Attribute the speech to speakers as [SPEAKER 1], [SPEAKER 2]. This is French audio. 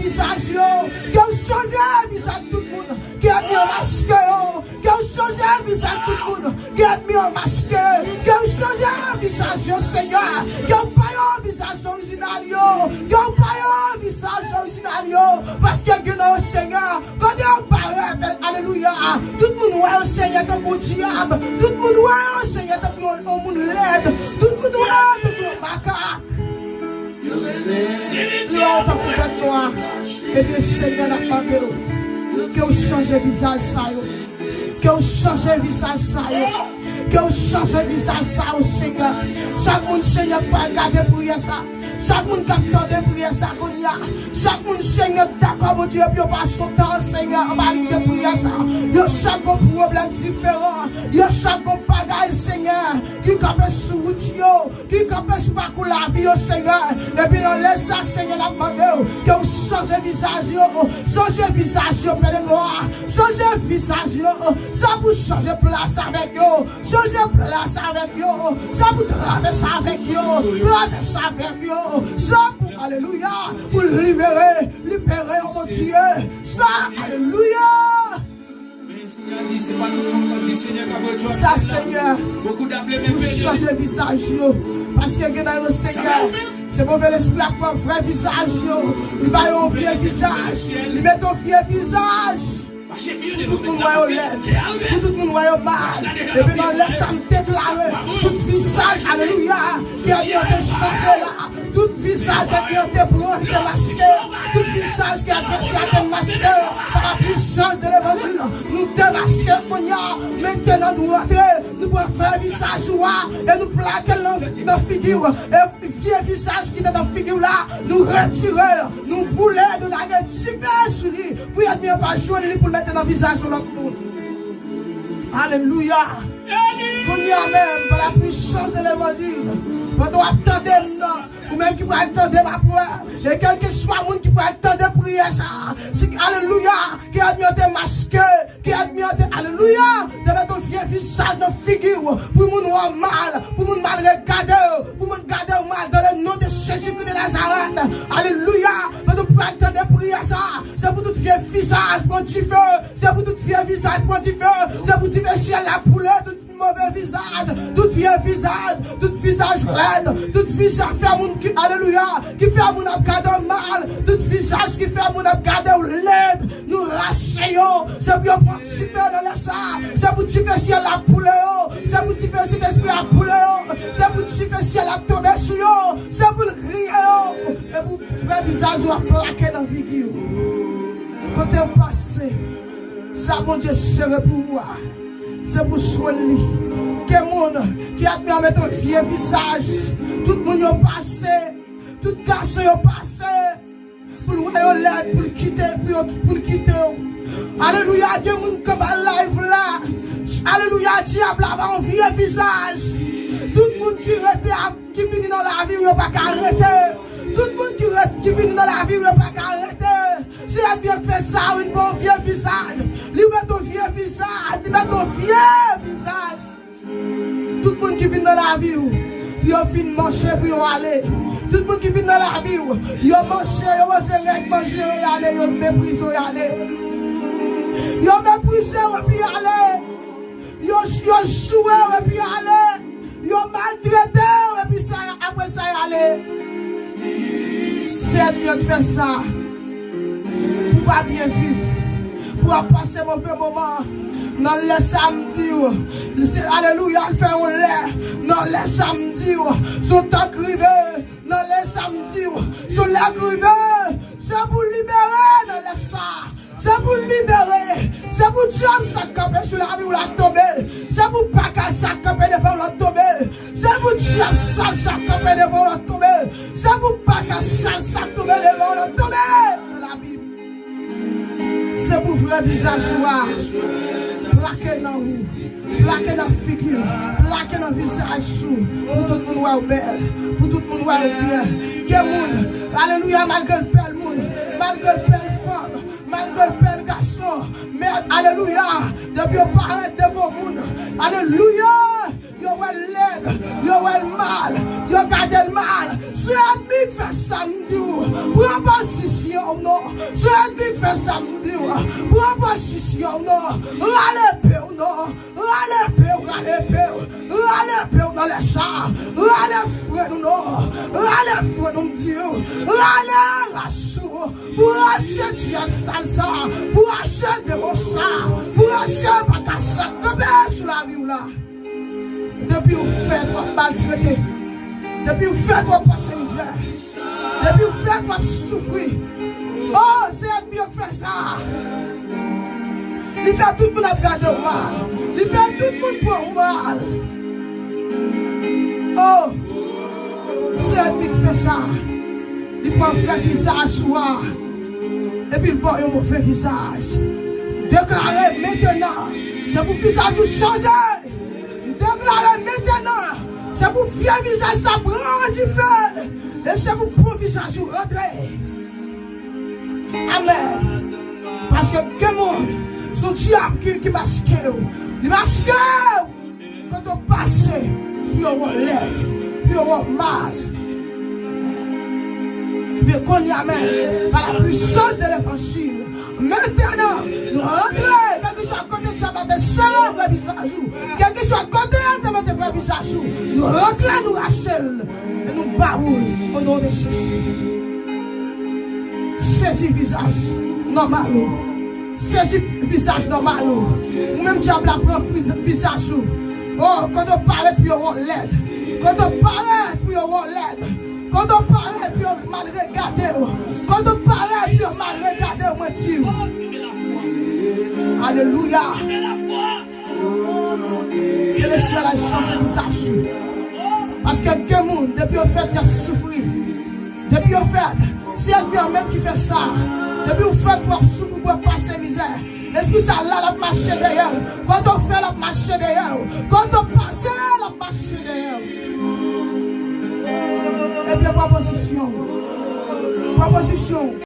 [SPEAKER 1] visage, que vous changez le visage de tout le monde, qui est mis en masque, que vous changez le visage de tout le monde, qui est mis en masque, que vous changez le visage, Seigneur, que vous payez le visage original, que vous payez le visage original, parce que non, Seigneur, quand on parle, alléluia, tout le monde voit au Seigneur comme un diable, tout le monde voit au Seigneur comme un monde laide, tout le monde voit comme un macaque. L'homme va faire noir. Et bien, Seigneur, la famille, que vous changez le visage, que vous changez le visage, que vous changez le visage, Seigneur. Chaque monde, Seigneur, peut regarder pour ça. Chaque monde qui attend pour ça, chaque monde, Seigneur, d'accord, mon Dieu, puis on passe son temps, Seigneur, on va arriver pour ça. Il y a chaque problème différent. Il y a chaque bagage, Seigneur, qui capte sur route, qui capte sur parcours la vie, Seigneur. Et puis on laisse ça, Seigneur, la demande, que vous changez le visage, changez le visage, Père de gloire, changez le visage, ça vous changer place avec eux, changer place avec eux, ça vous traverser avec eux, traverser avec eux. Ça pour, alléluia, pour libérer, mon Dieu. Ça, alléluia. Ça, Seigneur, pour changer le visage, parce que le Seigneur, c'est mauvais l'esprit à un vrai visage, il va y avoir un vieux visage, il met un vieux visage. Tout le monde voit au lait, tout le monde voit au mal. Et puis on laisse ça me déclarer. Tout visage, alléluia, qui a été changé là. Tout visage qui a été masqué. Tout visage qui a été masqué par la puissance de l'évangile. Nous démasquons maintenant nous rentrer. Nous pouvons faire un visage et nous plaquer dans la figure. Et le vieux visage qui est dans la figure là, nous retirer, nous bouler, nous la retirer sur lui. Pour y admirer pas joindre pour mettre dans le visage de l'autre monde. Alléluia. Qu'on y a même par la puissance de l'évangile. Quand on attend ça, ou même qui peut attendre ma prière, et quel que soit le monde qui peut attendre prière ça, c'est alléluia, qui a admis masqué, qui a admis, alléluia, de mettre ton vieux visage dans la figure, pour nous voir mal, pour nous mal regarder, pour nous regarder mal dans le nom de Jésus-Christ de Nazareth. Alléluia, quand on peut attendre prière ça, c'est pour tout vieux visage, pour du feu, c'est pour tout vieux visage, pour du feu, c'est pour du ciel la poulette, tout mauvais visage, tout vieux visage, tout visage laide, tout visage fait mon qui, alléluia, qui fait mon abgarder mal, tout visage qui fait mon abgarder laide, nous rachayons, c'est pour prendre du feu dans la salle, c'est pour du ciel la poulette, c'est pour du cet esprit la poulette, c'est pour du ciel la tomber sur eux, c'est pour le crier, et pour le visage ou plaquer dans la vie. Côté passé, ça bon Dieu serait pour moi. C'est pour soigner. Quel monde qui a mis à mettre un vieux visage. Tout le monde est passé. Tout le garçon est passé. Pour le l'aide, pour le quitter. Pour le quitter. Alléluia. Quel monde qui va live là. Alléluia. Diable a un vieux visage. Tout le monde qui finit dans la vie, il n'y a pas qu'à arrêter. Tout le monde qui finit dans la vie, il n'y a pas qu'à arrêter. Si elle bien fait ça, il met un vieux visage. Il met un vieux visage. Il met un vieux visage. Tout le monde qui vient dans la vie, il a fini de manger pour y aller. Tout le monde qui vient dans la vie, il a mangé, il a manger, il a aller, il a méprisé, il a aller. Il a méprisé, il a aller. Il a joué, et puis aller. Il a maltraité, et puis après ça, il aller. C'est bien de faire ça. Pour pas bien vivre. Pour passer un mauvais moment. Non, les samedis, alléluia, il fait un lait. Non, les samedis, son temps crivé. Non, les samedis, son lait crivé. C'est pour libérer, non, les ça. C'est pour libérer. C'est pour dire ça camper sur la vie ou la tomber. C'est pour pas qu'à ça camper devant la tomber. C'est pour dire ça camper devant la tomber. C'est pour pas qu'à ça tomber devant la tomber. La Bible. C'est pour vrai visage noir. Plaqué dans vous, plaqué dans la figure, plaqué dans le visage sous, pour tout le monde voit belle, pour tout le monde voit bien. Quel monde, alléluia, malgré le bel monde, malgré le belle femme, malgré le bel garçon, mais alléluia, depuis on parle de vos mondes, alléluia, yo ouais l'aide, yo ouais le mal, yo gardé le mal, c'est admis de faire samedi, prends position, non. C'est ennemi qui fait ça, nous dit. Proposition, non. Râle-peur, non. Râle-peur dans les chars. Râle-fouet, non. Râle-fouet, nous Dieu. Râle-rassou. Pour acheter Diane salsa. Pour acheter des bossards. Pour acheter patassac. Combien sur la rue là? Depuis vous faites votre maltraité. Depuis vous faites votre passé misère. Depuis vous faites votre souffrir. Oh, c'est ennemi qui fait ça. Il fait tout le monde regarder mal. Il fait tout le monde pour mal. Oh, c'est ennemi qui fait ça. Il prend un vrai visage et puis il voit un mauvais visage. Déclarez maintenant, c'est pour visage vous changer. Déclarez maintenant, c'est pour vieux visage ça prend du feu. Et c'est pour bon visage vous rentrer. Amen. Parce que quel monde, son diable qui masque, il masque quand on passe sur un lettre, sur un mal. Mais qu'on y amène par la puissance de l'évangile. Maintenant, nous rentrons, quel que soit côté de notre vrai visage, quel que soit côté de notre vrai visage, nous rentrons, nous rachetons et nous baroulons au nom de Jésus. Saisis visage normal. Saisis visage normal. Ou même diable la prend visage. Oh, quand on parle, puis on l'aide. Quand on parle, puis on l'aide. Quand on parle, puis on mal regardé. Quand on parle, puis on mal regardé, on mentir. Alléluia. Que le ciel a changé de visage. Parce que quel monde, depuis au fait, il a souffert. Depuis au fait, si elle vient même qui fait ça, depuis au fait, pour souffrir, pour passer misère. L'esprit ça là, la marche derrière. Quand on fait la marche derrière. Quand on passe, la marche derrière. Et bien, proposition.